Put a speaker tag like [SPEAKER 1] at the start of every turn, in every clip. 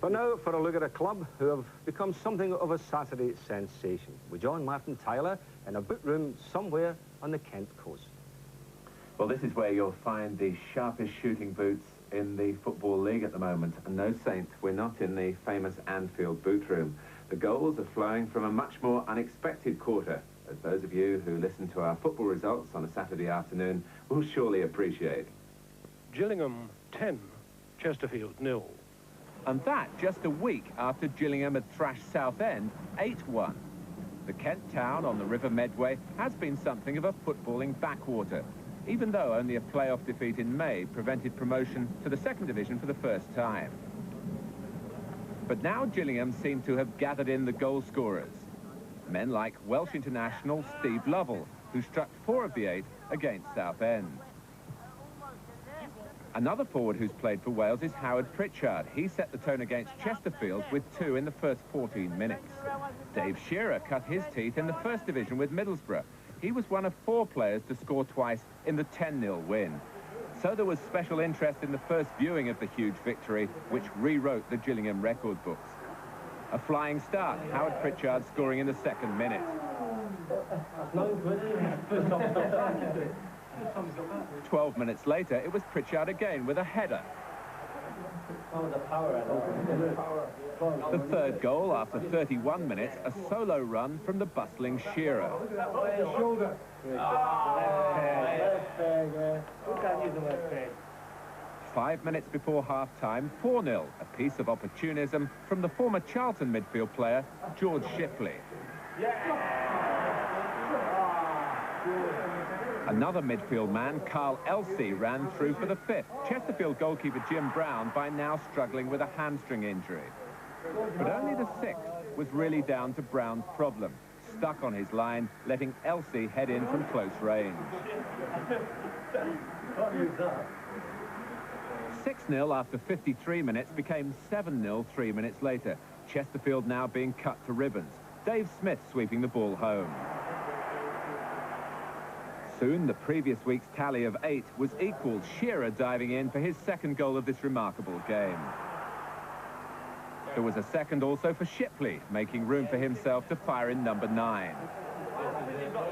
[SPEAKER 1] But now for a look at a club who have become something of a Saturday sensation. We join Martin Tyler in a boot room somewhere on the Kent coast.
[SPEAKER 2] Well, this is where you'll find the sharpest shooting boots in the Football League at the moment. And no, Saint, we're not in the famous Anfield boot room. The goals are flowing from a much more unexpected quarter, as those of you who listen to our football results on a Saturday afternoon will surely appreciate.
[SPEAKER 3] Gillingham 10, Chesterfield 0.
[SPEAKER 2] And that just a week after Gillingham had thrashed Southend 8-1. The Kent town on the River Medway has been something of a footballing backwater, even though only a playoff defeat in May prevented promotion to the second division for the first time. But now Gillingham seem to have gathered in the goal scorers. Men like Welsh international Steve Lovell, who struck 4 of the 8 against Southend. Another forward who's played for Wales is Howard Pritchard. He set the tone against Chesterfield with 2 in the first 14 minutes. Dave Shearer cut his teeth in the first division with Middlesbrough. He was one of 4 players to score twice in the 10-0 win. So there was special interest in the first viewing of the huge victory, which rewrote the Gillingham record books. A flying start, Howard Pritchard scoring in the 2nd minute. 12 minutes later, it was Pritchard again with a header. The 3rd goal after 31 minutes, a solo run from the bustling Shearer. 5 minutes before half-time, 4-0, a piece of opportunism from the former Charlton midfield player, George Shipley. Another midfield man, Carl Elsey, ran through for the 5th. Chesterfield goalkeeper Jim Brown by now struggling with a hamstring injury. But only the 6th was really down to Brown's problem. Stuck on his line, letting Elsey head in from close range. 6-0 after 53 minutes became 7-0 3 minutes later. Chesterfield now being cut to ribbons. Dave Smith sweeping the ball home. Soon, the previous week's tally of 8 was equalled, Shearer diving in for his 2nd goal of this remarkable game. There was a 2nd also for Shipley, making room for himself to fire in number 9.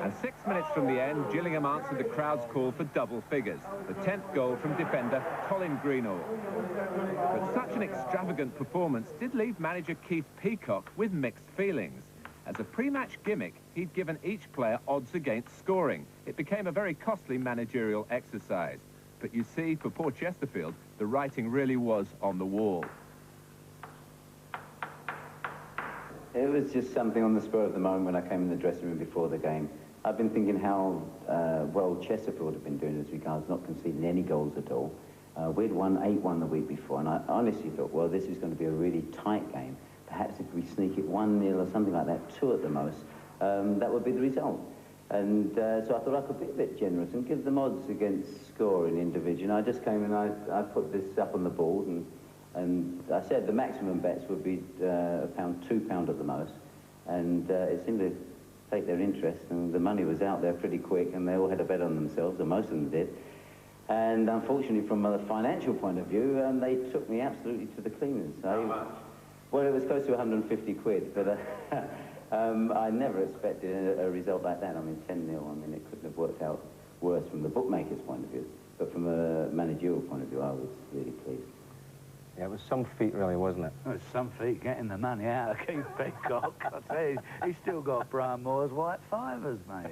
[SPEAKER 2] And 6 minutes from the end, Gillingham answered the crowd's call for double figures, the 10th goal from defender Colin Greenall. But such an extravagant performance did leave manager Keith Peacock with mixed feelings. As a pre-match gimmick, he'd given each player odds against scoring. It became a very costly managerial exercise. But you see, for poor Chesterfield, the writing really was on the wall.
[SPEAKER 4] It was just something on the spur of the moment when I came in the dressing room before the game. I've been thinking how well Chesterfield have been doing as regards not conceding any goals at all. We'd won 8-1 the week before, and I honestly thought, well, this is going to be a really tight game. Perhaps if we sneak it 1-0 or something like that, 2 at the most, that would be the result. And so I thought I could be a bit generous and give them odds against scoring in division. I just came and I put this up on the board, and I said the maximum bets would be £1, £2 at the most. And it seemed to take their interest, and the money was out there pretty quick, and they all had a bet on themselves, or most of them did. And unfortunately, from a financial point of view, they took me absolutely to the cleaners.
[SPEAKER 2] How much?
[SPEAKER 4] Well, it was close to 150 quid, but I never expected a result like that. I mean, 10-0, I mean, it couldn't have worked out worse from the bookmaker's point of view. But from a managerial point of view, I was really pleased.
[SPEAKER 1] Yeah, it was some feat, really, wasn't it?
[SPEAKER 5] It was some feat getting the money out of Keith Peacock. I tell you, he's still got Brian Moore's white fivers, mate.